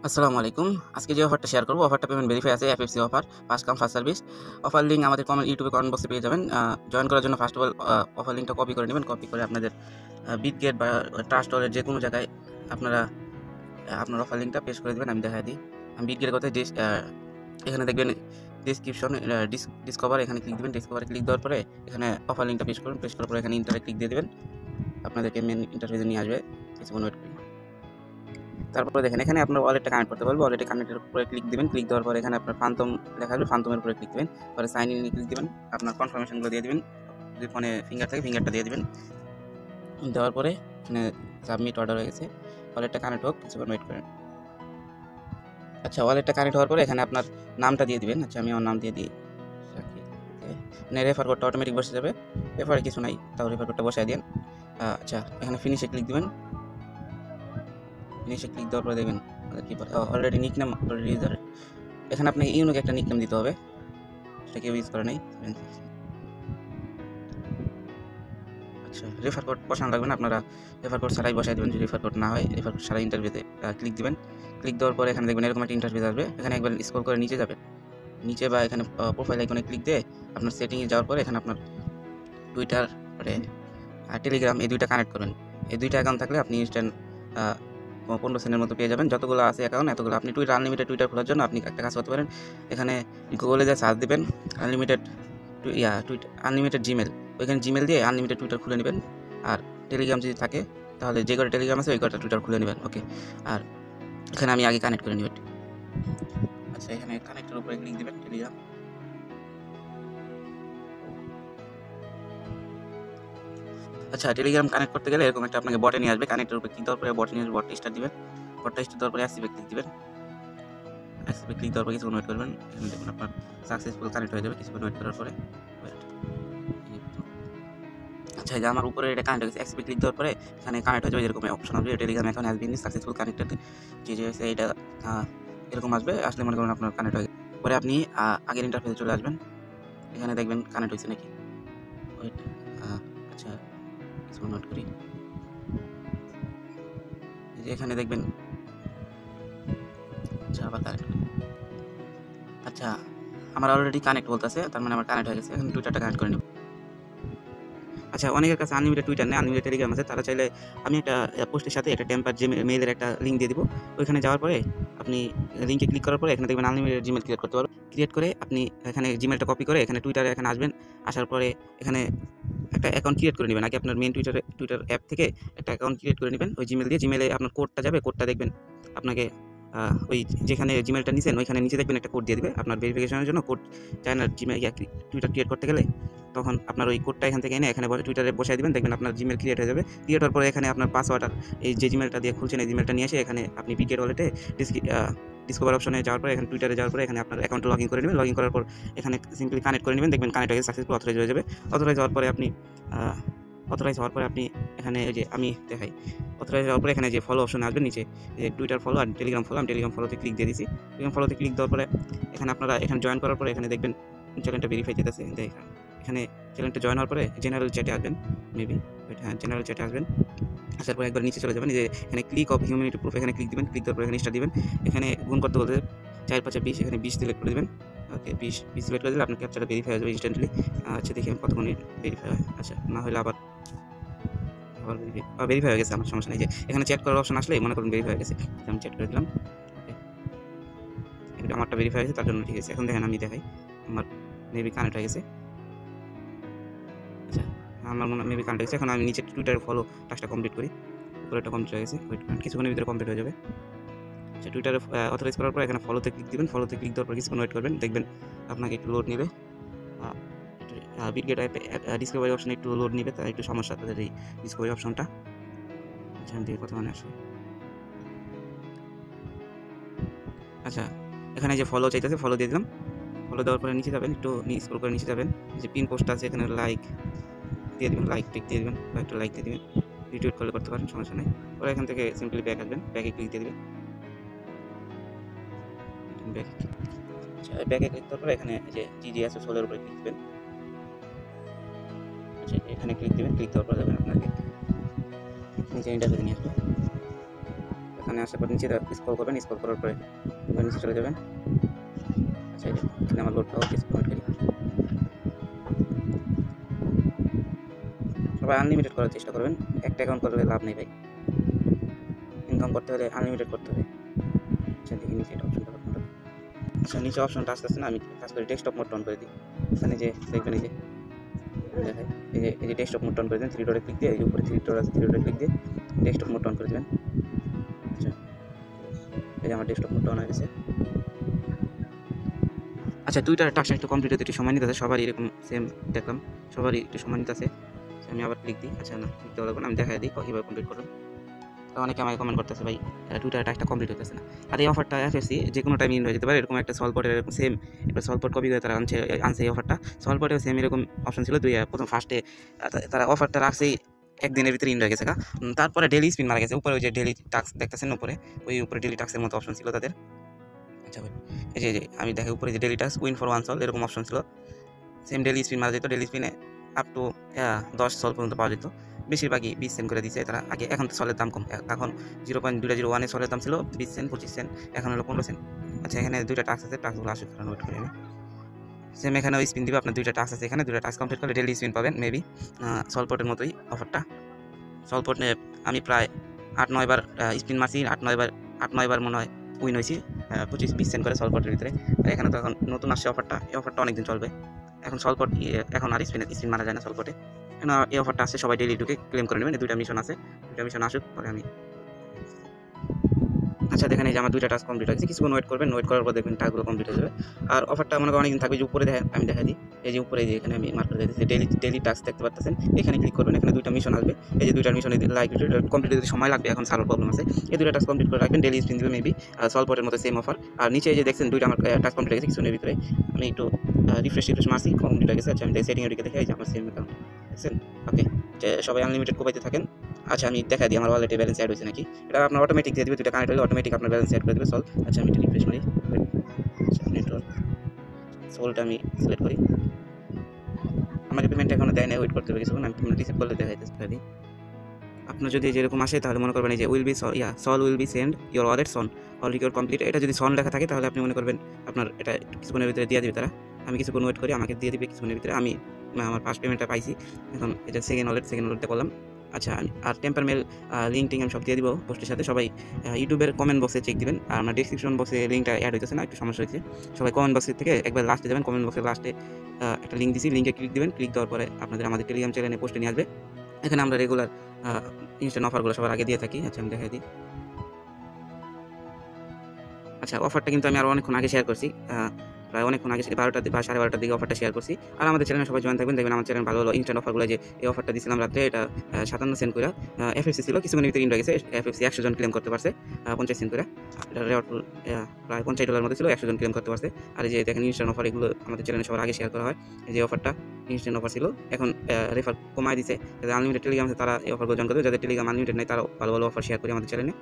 আসসালামু আলাইকুম। আজকে যে অফারটা শেয়ার করব, অফারটা পেমেন্ট ভেরিফাই আছে, FFC offer, first come first service. Offer link আমাদের ইউটিউবে কমেন্ট বক্সে পেয়ে যাবেন। জয়েন করার জন্য ফার্স্ট অফ অল অফার লিঙ্কটা কপি করে নেবেন। কপি করে আপনাদের বিটগেট বা ট্রাস্ট ওয়ালেট যে কোনো জায়গায় আপনারা আপনার অফার লিঙ্কটা পেস্ট করে দেবেন। আমি দেখাই দিই। আমি বিটগেটের কথায় এখানে দেখবেন ডিসক্রিপশন ডিসকভার, এখানে ক্লিক দেবেন। ডিসকভারে ক্লিক দেওয়ার পরে এখানে অফার লিঙ্কটা পেস্ট করুন। পেস্ট করার পরে এখানে ইন্টারে ক্লিক দিয়ে দেবেন। আপনাদেরকে মেন ইন্টারফেসে নিয়ে আসবে। কিছুক্ষণ ওয়েট করুন। তারপরে দেখেন এখানে আপনার ওয়ালেটটা কানেক্ট করতে পারবো। ওয়ালেটে কানেক্টের উপরে ক্লিক দিবেন। ক্লিক দেওয়ার পরে এখানে আপনার ফান্তম লেখা আসবে, ফান্তমের উপরে ক্লিক দিবেন। পরে সাইন ইন ক্লিক দিবেন। আপনার কনফার্মেশনগুলো দিয়ে দিবেন। যদি ফোনে ফিঙ্গার থাকে ফিঙ্গারটা দিয়ে দিবেন। দেওয়ার পরে এখানে সাবমিট অর্ডার হয়ে গেছে। ওয়ালেটটা কানেক্ট হোক, কিছুক্ষণ ওয়েট করেন। আচ্ছা, ওয়ালেটটা কানেক্ট হওয়ার পরে এখানে আপনার নামটা দিয়ে দিবেন। আচ্ছা, আমি আমার নাম দিয়ে দিই। মানে রেফার কোডটা অটোমেটিক বসে যাবে। রেফারে কিছু নাই, তাও রেফার কোডটা বসাই দিন। আচ্ছা, এখানে ফিনিশে ক্লিক দিবেন। ফিনিশে ক্লিক দেওয়ার পরে দেখবেন কি অলরেডি নিক নাম অলরেডি ইউজার। এখানে আপনাকে ইউনিক একটা নিক নাম দিতে হবে, সেটা কেউ ইউজ করে নাই। আচ্ছা, রেফার কোড বসানো লাগবে না, আপনারা রেফার কোড ছাড়াই বসাই দেবেন। যদি রেফার কোড না হয়, রেফার কোড ছাড়াই ইন্টারভিউতে ক্লিক দিবেন। ক্লিক দেওয়ার পরে এখানে দেখবেন এরকম একটা ইন্টারভিউ আসবে। এখানে একবার স্ক্রল করে নিচে যাবেন। নিচে বা এখানে প্রোফাইল আইকনে ক্লিক দিয়ে আপনার সেটিংয়ে যাওয়ার পরে এখানে আপনার টুইটার আর টেলিগ্রাম এই দুইটা কানেক্ট করবেন। এই দুইটা অ্যাকাউন্ট থাকলে আপনি ইনস্ট্যান্ট 15 সেন্টের মতো পেয়ে যাবেন। যতগুলো আছে অ্যাকাউন্ট এতগুলো আপনি আনলিমিটেড টুইটার খোলার জন্য আপনি একটা কাজ করতে পারেন। এখানে গুগলে যে সার্চ দেবেন আনলিমিটেড আনলিমিটেড জিমেল, ওইখানে জিমেল দিয়ে আনলিমিটেড টুইটার খুলে নেবেন। আর টেলিগ্রাম যদি থাকে তাহলে যে কটা টেলিগ্রাম আছে ওই কটা টুইটার খুলে নেবেন। ওকে, আর এখানে আমি আগে কানেক্ট করে নেবেন। আচ্ছা, এখানে কানেক্টের উপরে ক্লিক দেবেন টেলিগ্রাম। আচ্ছা, টেলিগ্রাম কানেক্ট করতে গেলে এরকম একটা আপনাকে বটে নিয়ে আসবে। কানেক্টের উপরে ক্লিক দেওয়ার পরে বটে নিয়ে আসবে, বটটা স্টার্ট দিবেন। বটটা স্টার্ট দেওয়ার পরে অ্যাক্সিপে ক্লিক দিবেন। অ্যাক্সিপে ক্লিক দেওয়ার পরে কিছুক্ষণ ওয়েট করবেন। এখানে দেখুন আপনার সাকসেসফুল কানেক্ট হয়ে যাবে কিছুক্ষণ ওয়েট করার পরে। আচ্ছা, এই যে আমার উপরে এটা কানেক্ট হয়ে গেছে। অ্যাক্সিপে ক্লিক দেওয়ার পরে এখানে কানেক্ট হয়ে যাবে, এরকম অপশন আসবে Telegram account has been successful connected. যে হয়েছে এটা এরকম আসবে। আসলে মনে করেন আপনার কানেক্ট হয়ে গেছে। পরে আপনি আগের ইন্টারফেসে চলে আসবেন। এখানে দেখবেন কানেক্ট হয়েছে নাকি। ওয়েট, আচ্ছা কিছুক্ষণ নোট করি। এই যে এখানে দেখবেন, আচ্ছা আবার কানেক্ট। আচ্ছা, আমার অলরেডি কানেক্ট বলতেছে, তার মানে আমার কানেক্ট হয়ে গেছে। এখন টুইটারটা কানেক্ট করে নেব। আচ্ছা, অনেকের কাছে আনলিমিটেড টুইটার নেই, আনলিমিটেড টেলিগ্রাম আছে। তারা চাইলে আমি একটা পোস্টের সাথে একটা টেম্পার মেইলের একটা লিঙ্ক দিয়ে দিব। ওইখানে যাওয়ার পরে আপনি লিঙ্কে ক্লিক করার পরে এখানে দেখবেন আনলিমিটেড জিমেল ক্রিয়েট করতে পারবেন। ক্রিয়েট করে আপনি এখানে জিমেলটা কপি করে এখানে টুইটারে এখানে আসবেন। আসার পরে এখানে একটা অ্যাকাউন্ট ক্রিয়েট করে নেবেন। আগে আপনার মেইন টুইটার অ্যাপ থেকে একটা অ্যাকাউন্ট ক্রিয়েট করে নেবেন ওই জিমেল দিয়ে। জিমেলে আপনার কোডটা যাবে, কোডটা দেখবেন আপনাকে ওই যেখানে জিমেলটা নিছেন ওইখানে নিচে দেখবেন একটা কোড দিয়ে দিবে আপনার ভেরিফিকেশনের জন্য। কোড চায় না জিমেল টুইটার ক্রিয়েট করতে গেলে, তখন আপনার ওই কোডটা এখান থেকে এনে এখানে টুইটারে বসাই দিবেন। দেখবেন আপনার জিমেল ক্রিয়েট হয়ে যাবে। ক্রিয়েট হওয়ার পরে এখানে আপনার পাসওয়ার্ড আর এই যে জিমেলটা দিয়ে খুলছেন এই জিমেলটা নিয়ে এসে এখানে আপনি বিটগেট ওয়ালেটে ডিসকভার অপশনে যাওয়ার পরে এখানে টুইটারে যাওয়ার পরে এখানে আপনার অ্যাকাউন্টে লগ ইন করে নেবেন। লগ ইন করার পর এখানে সিম্পলি কানেক্ট করে নেবেন। দেখবেন কানেক্ট হয়ে গেছে, সাকসেসফুল অথরাইজ হয়ে যাবে। অথরাইজ হওয়ার পরে আপনি এখানে ওই যে আমি দেখাই, অথরাইজ হওয়ার পরে এখানে যে ফলো অপশনে আসবেন নিচে, যে টুইটার ফলো আর টেলিগ্রাম ফলো, আমি টেলিগ্রাম ফলোতে ক্লিক দিয়ে দিয়েছি। টেলিগ্রাম ফলোতে ক্লিক দেওয়ার পরে এখানে আপনারা এখানে জয়েন করার পরে এখানে দেখবেন চ্যানেলটা ভেরিফাই যেতেছে। এখানে চ্যানেলটা জয়েন হওয়ার পরে জেনারেল চ্যাটে আসবেন, মেবি হ্যাঁ জেনারেল চ্যাটে আসবেন। আসার পরে একবার নিচে চলে যাবেন, যে এখানে ক্লিক অফ হিউম্যানিটি প্রুফ এখানে ক্লিক দিবেন। ক্লিক দেওয়ার পরে এখানে স্টার দিবেন। এখানে গুণ করতে বলতে 4×5=20, এখানে 20 সিলেক্ট করে দেবেন। ওকে, 20 সিলেক্ট করে দিলে আপনার ক্যাপচারটা ভেরিফাই হয়ে যাবে ইনস্ট্যান্টলি। আচ্ছা, দেখি আমি কতক্ষণে ভেরিফাই হয়। আচ্ছা, না হলে আবার ভেরিফাই হয়ে গেছে, আমার সমস্যা নেই। যে এখানে চ্যাট করার অপশন আসলে মনে করুন ভেরিফাই হয়ে গেছে, আমি চ্যাট করে দিলাম। ওকে, আমারটা ভেরিফাই হয়েছে, তার জন্য ঠিক আছে। এখন দেখেন আমি দেখাই আমার মেবি কানেক্ট হয়ে গেছে। আচ্ছা, আমার মনে মেবি কানেক্ট হয়েছে। এখন আমি নিচে টুইটারে ফলো টাস্কটা কমপ্লিট করি। উপরেটা কমপ্লিট হয়ে গেছে, ওয়েট করেন, কিছুক্ষণের ভিতরে কমপ্লিট হয়ে যাবে। আচ্ছা, টুইটারে অথরাইজ করার পর এখানে ফলোতে ক্লিক দিবেন। ফলোতে ক্লিক দেওয়ার পর কিছুক্ষণ ওয়েট করবেন, দেখবেন আপনাকে একটু লোড নেবে। বিটগেট অ্যাপে ডিসকভারি অপশনে একটু লোড নেবে, তাই একটু সমস্যা তাদের এই ডিসকভারি অপশনটা। আচ্ছা, আমি দেখি কত মানে আসে। আচ্ছা, এখানে যে ফলো চাইতেছে, ফলো দিয়ে দিলাম। ফলো দেওয়ার পরে নিচে যাবেন, একটু স্ক্রল করে নিচে যাবেন, যে পিন পোস্ট আছে এখানে লাইক দিয়ে দেবেন, লাইক টিক দিয়ে দেবেন, একটা লাইক দিয়ে দেবেন। রিটুইট করলে করতে পারেন, সমস্যা নেই। পরে এখান থেকে সিম্পলি ব্যাক আসবেন, ব্যাকে ক্লিক দিয়ে দেবেন। ব্যাকে ক্লিক করার পরে এখানে যে জিজি আছে সোলের উপরে ক্লিক দেবেন। আচ্ছা, এখানে ক্লিক দেবেন। ক্লিক দেওয়ার পরে যাবেন আপনাকে নিচে ইন্টারফেসে নিয়ে আসবে। এখানে আসার পর নিচে স্ক্রল করবেন, স্ক্রল করার পরে নিচে চলে যাবেন। আচ্ছা এখানে আমার লোডটা ওকে কমেন্ট করি। সবাই আনলিমিটেড করার চেষ্টা করবেন, একটা অ্যাকাউন্ট করলে লাভ নেই ভাই, ইনকাম করতে হলে আনলিমিটেড করতে হবে। আচ্ছা দেখি নিচে এটা অপশনটা করতে হবে। আচ্ছা নিচে অপশনটা আসতেছে না, আমি কাজ করি ডেস্কটপ মোড অন করে দিই। এখানে যে দেখবেন এই যে দেখায় এই যে ডেস্কটপ মোড অন করে দেন, 3 ডটে ক্লিক দিয়ে এই উপরে 3 ডট আছে, 3 ডটে ক্লিক দিয়ে ডেস্কটপ মোড অন করে দেবেন। আচ্ছা এই যে আমার ডেস্কটপ মোড অন হয়ে গেছে। আচ্ছা টুইটার টাস্ক একটু কমপ্লিট হতে একটু সময় নিতে আছে, সবারই এরকম সেম দেখলাম, সবারই একটু সময় নিতে আছে। আমি আবার ক্লিক দিই। আচ্ছা না ক্লিক দেওয়া লাগবে না, আমি দেখাই দিই কীভাবে কমপ্লিট করবেন। তো অনেকে আমাকে কমেন্ট করতেছে ভাই টুইটার টাস্কটা কমপ্লিট হতেছে না। আর এই অফারটা এফএসসি যে কোনো টাইম ইন হয়ে যেতে পারে, এরকম একটা সলপটের এরকম সেম একটা সলপট কপি করে তারা আনছে এই অফারটা। সলপটেও সেম এরকম অপশন ছিল, প্রথম ফার্স্টে তারা অফারটা রাখছেই একদিনের ভিতরে ইন হয়ে গেছে। তারপরে ডেলি স্পিন মারা গেছে, উপরে ওই যে ডেলি টাস্ক দেখতেছেন উপরে, ওই উপরে ডেলি টাস্কের মতো অপশন ছিল তাদের। আচ্ছা ভাই এই যে আমি দেখি উপরে যে ডেলি টাস্ক উইন ফর 1 সল এরকম অপশন ছিল, সেম ডেলি স্পিন মারা যেত, ডেলি স্পিনে আপ টু 10 সল পর্যন্ত পাওয়া যেত। বেশিরভাগই 20 সেন্ট করে দিয়েছে তারা আগে, এখন তো সলের দাম কম, এখন 0.201 সলের দাম ছিল 20 সেন্ট 25 সেন্ট, এখন হলো 15 সেন্ট। আচ্ছা এখানে দুইটা টাস্ক আছে, টাস্কগুলো আসুক কারণ ওয়েট করে সেম এখানে ওই স্পিন দিবে, আপনার দুইটা টাস্ক আছে, এখানে দুইটা টাস্ক কমপ্লিট করলে ডেলি স্পিন পাবেন মেবি। সলপটের মতোই অফারটা, সলপটে আমি প্রায় 8-9 বার স্পিন মারছি, 8-9 বার মনে হয় উইন হয়েছি 25-20 সেন্ট করে সলপটের ভিতরে। আর এখানে তো এখন নতুন আসছে অফারটা, এই অফারটা অনেকদিন চলবে। এখন সলপট এখন আর স্পিন মারা যায় না সলপটে, এখন এই অফারটা আসছে, সবাই ডেলি ঢুকে ক্লেম করে নেবেন। দুইটা মিশন আছে, দুইটা মিশন আসুক পরে আমি। আচ্ছা দেখেন এই যে আমার দুইটা টাস্ক কমপ্লিট হয়েছে, কিছুক্ষণ ওয়েট করবেন, ওয়েট করার পর দেখবেন টাস্কগুলো কমপ্লিট হয়ে যাবে। আর অফারটা মনে করেন অনেকদিন থাকবে। যে উপরে দেখেন আমি দেখা দিই, এই যে উপরে যে এখানে আমি মার্ক করে দিয়েছি ডেলি টাস্ক দেখতে পাচ্ছেন, এখানে ক্লিক করবেন, এখানে দুইটা মিশন আসবে, এই যে দুইটা মিশন লাইক কমপ্লিট হতে সময় লাগবে, এখন সার্ভার প্রবলেম আছে। এই দুইটা টাস্ক কমপ্লিট করে রাখবেন, ডেলি স্পিন দিবে মেবি সলপটের মতো সেম অফার। আর নিচে এই যে দেখছেন দুইটা আমার টাস্ক কমপ্লিট হয়ে গেছে কিছুক্ষণের ভিতরে, আমি একটু রিফ্রেশ মারছি, কমপ্লিট হয়ে গেছে। আচ্ছা আমি সেটিংয়ের দিকে দেখে এই যে আমার সেম অ্যাকাউন্ট দেখছেন। ওকে সবাই আনলিমিটেড কোপাইতে থাকেন। আচ্ছা আমি দেখা দিই আমার ওয়ালেটে ব্যালেন্স অ্যাড হয়েছে নাকি, এটা আপনার অটোমেটিক দিয়ে দিবে, দুটো কানেক্ট হলে অটোমেটিক আপনার ব্যালেন্স অ্যাড করে দেবে সল। আচ্ছা আমি রিফ্রেশ করি, নেটওয়ার্ক সোলটা আমি সিলেক্ট করি, আমার পেমেন্ট এখনো দেয় না, ওয়েট করতে হবে কিছুক্ষণ, আমি পেমেন্ট রিসিভ করলে দেখা যাচ্ছে। আপনার যদি যেরকম আসে তাহলে মনে করবেন এই যে shall will be send your wallet Son all your complete, এটা যদি সন লেখা থাকে তাহলে আপনি মনে করবেন আপনার এটা কিছুক্ষণের ভিতরে দিয়ে দিবে তারা। আমি কিছুক্ষণ ওয়েট করি, আমাকে দিয়ে দিবে কিছুক্ষণের ভিতরে। আমি আমার ফার্স্ট পেমেন্টটা পাইছি, এখন এটা সেকেন্ড ওয়ালেটটা করলাম। আচ্ছা আর টেম্পার মেল লিঙ্ক টিঙ্ক আমি সব দিয়ে দিব পোস্টের সাথে। সবাই ইউটিউবের কমেন্ট বক্সে চেক দিবেন, আর আমার ডিসক্রিপশন বক্সে লিঙ্কটা অ্যাড হইতেছে না, একটু সমস্যা হয়েছে। সবাই কমেন্ট বক্সের থেকে একবার লাস্টে যাবেন, কমেন্ট বক্সের লাস্টে একটা লিঙ্ক দিছি, লিঙ্কে ক্লিক দিবেন, ক্লিক দেওয়ার পরে আপনাদের আমাদের টেলিগ্রাম চ্যানেলে পোস্টে নিয়ে আসবে। এখানে আমরা রেগুলার ইনস্ট্যান্ট অফারগুলো সবার আগে দিয়ে থাকি। আচ্ছা আমি দেখাই দিই। আচ্ছা অফারটা কিন্তু আমি আরও অনেকক্ষণ আগে শেয়ার করছি, প্রায় অনেকক্ষণ আগে 12টা বা 12:30 দিকে অফারটা শেয়ার করছি। আর আমাদের চ্যানেলে সবাই জয়েন থাকবেন, দেখবেন আমার চ্যানেল ভালো ভালো ইনস্ট্যান্ট অফারগুলো, যে এই অফারটা দিয়েছিলাম রাত্রে, এটা 57 সেন্ট করে এফএফসি ছিল, কিছুক্ষণের ভিতরে ইন হয়ে গেছে। এফএফসি 100 জন ক্লেম করতে পারছে 50 সেন্ট করে, এটা প্রায় $50 মধ্যে ছিল, 100 জন ক্লেম করতে পারছে। আর এই যে দেখেন ইনস্ট্যান্ট অফার, এগুলো আমাদের চ্যানেলে সবার আগে শেয়ার করা হয়। এই যে অফারটা ইনস্ট্যান্ট অফার ছিল, এখন রেফার কমায় দিছে, যাদের আনলিমিটেড টেলিগ্রাম আছে তারা এই অফারগুলো জয়েন করবে, যাদের টেলিগ্রাম আনলিমিটেড নেই তারাও ভালো ভালো অফার শেয়ার করে আমাদের চ্যানেলে,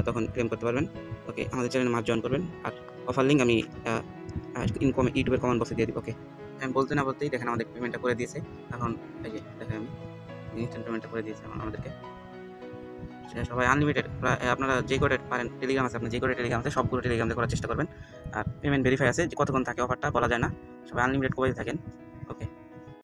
তখন ক্লেম করতে পারবেন। ওকে আমাদের চ্যানেলে মাস জয়েন করবেন, আর অফার লিঙ্ক আমি ইউটিউবের কমেন্ট বক্সে দিয়ে দিব। ওকে আমি বলতে না বলতেই দেখেন আমাদের পেমেন্টটা করে দিয়েছে, এখন এই যে দেখেন আমি ইনস্ট্যান্ট পেমেন্টটা করে দিয়েছি আমাদেরকে। সবাই আনলিমিটেড আপনারা যে করে পারেন টেলিগ্রাম আছে, আপনি যে করে টেলিগ্রাম আছে সবগুলো টেলিগ্রামে করার চেষ্টা করবেন। আর পেমেন্ট ভেরিফাই আছে, যে কতক্ষণ থাকে অফারটা বলা যায় না, সবাই আনলিমিটেড করে থাকেন।